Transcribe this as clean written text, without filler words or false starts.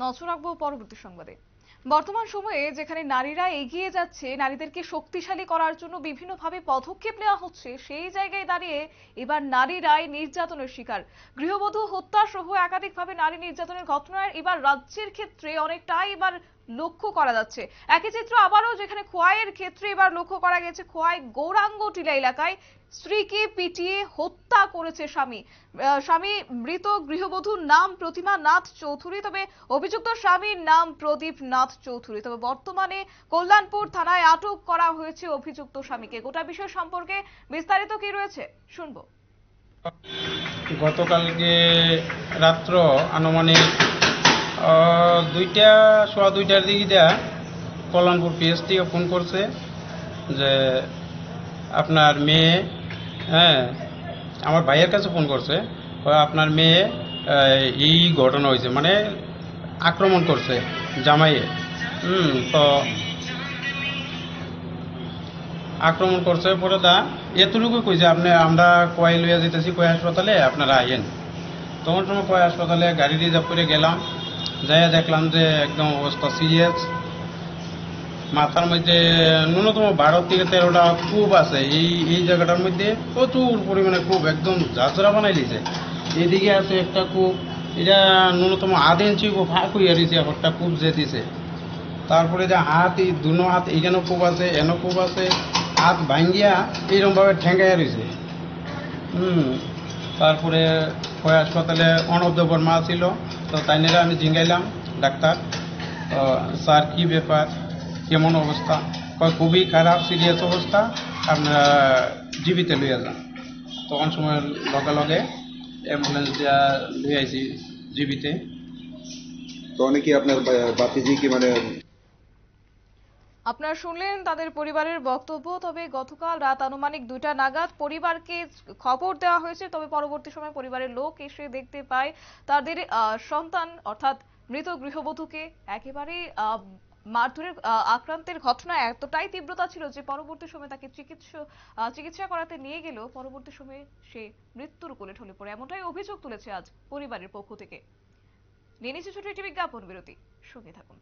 নজর রাখবো পরবর্তী সংবাদে। বর্তমান সময়ে যেখানে নারীরা এগিয়ে যাচ্ছে, নারীদেরকে শক্তিশালী করার জন্য বিভিন্নভাবে পদক্ষেপ নেওয়া হচ্ছে, সেই জায়গায় দাঁড়িয়ে এবার নারীরাই নির্যাতনের শিকার। গৃহবধূ হত্যা সহ একাধিকভাবে নারী নির্যাতনের ঘটনায় এবার রাজ্যের ক্ষেত্রে অনেকটাই এবার লক্ষ্য করা যাচ্ছে। একই চিত্র আবারও যেখানে খোয়াইয়ের ক্ষেত্রে এবার লক্ষ্য করা গেছে। খোয়াই গৌরাঙ্গ টিলা এলাকায় স্ত্রীকে পিটিয়ে হত্যা করেছে স্বামী। স্বামী মৃত গৃহবধূর নাম প্রতিমা নাথ চৌধুরী, তবে অভিযুক্ত স্বামীর নাম প্রদীপ নাথ চৌধুরী। তবে বর্তমানে কল্যাণপুর থানায় আটক করা হয়েছে অভিযুক্ত স্বামীকে। গোটা বিষয় সম্পর্কে বিস্তারিত কি রয়েছে শুনবো। গতকালকে রাত্র আনুমানিক 2:15 দিকে দেয়া কল্যাণপুর পিএস থেকে ফোন করছে যে আপনার মেয়ে, হ্যাঁ আমার ভাইয়ের কাছে ফোন করছে, আপনার মেয়ে এই ঘটনা হয়েছে, মানে আক্রমণ করছে জামাইয়ে। তো আক্রমণ করছে পরে এতটুকু কইছে আমরা কয় লইয়া যেতেছি কয় হাসপাতালে, আপনারা আইয়েন। তখন সময় কয় হাসপাতালে গাড়ি রিজার্ভ করে গেলাম, যাইয়া দেখলাম যে একদম অবস্থা সিরিয়াস। মাথার মধ্যে ন্যূনতম 12 থেকে 13টা কূপ আছে। এই জায়গাটার মধ্যে প্রচুর পরিমাণে কূপ, একদম ঝাঁঝরা বানাই দিয়েছে। এদিকে আছে একটা কূপ, এটা ন্যূনতম 1.5 ইঞ্চি ফাঁক হইয়া দিয়েছে, একটা কূপ যে দিছে। তারপরে যে হাত, এই দুনো হাত এইখানে কূপ আছে, এনো কূপ আছে, হাত ভাঙ্গিয়া এইরকমভাবে ঠেঙ্গাইয়া রয়েছে। তারপরে কয় হাসপাতালে অনবদ্য বর্মা ছিল, তো তাই নিয়ে আমি জিঙ্গাইলাম ডাক্তার, স্যার কি ব্যাপার, কেমন অবস্থা? খুবই খারাপ, সিরিয়াস অবস্থা, আপনারা জীবিতে লইয়া যান। তখন সময় লগে লগে অ্যাম্বুলেন্স দিয়া লইয়া আইছি জীবিতে। তো অনেকে আপনার বাতিজি কি মানে আপনারা শুনলেন তাদের পরিবারের বক্তব্য। তবে গতকাল রাত আনুমানিক 2টা নাগাদ পরিবারকে খবর দেওয়া হয়েছে। তবে পরবর্তী সময় পরিবারের লোক এসে দেখতে পায় তাদের সন্তান অর্থাৎ মৃত গৃহবধূকে একেবারে মারধরের আক্রান্তের ঘটনা এতটাই তীব্রতা ছিল যে পরবর্তী সময় তাকে চিকিৎসা করাতে নিয়ে গেলেও পরবর্তী সময়ে সে মৃত্যুর কোলে ঢলে পড়ে, এমনটাই অভিযোগ তুলেছে আজ পরিবারের পক্ষ থেকে। নিয়ে নিচ্ছে ছোট একটি বিজ্ঞাপন বিরতি, সঙ্গে থাকুন।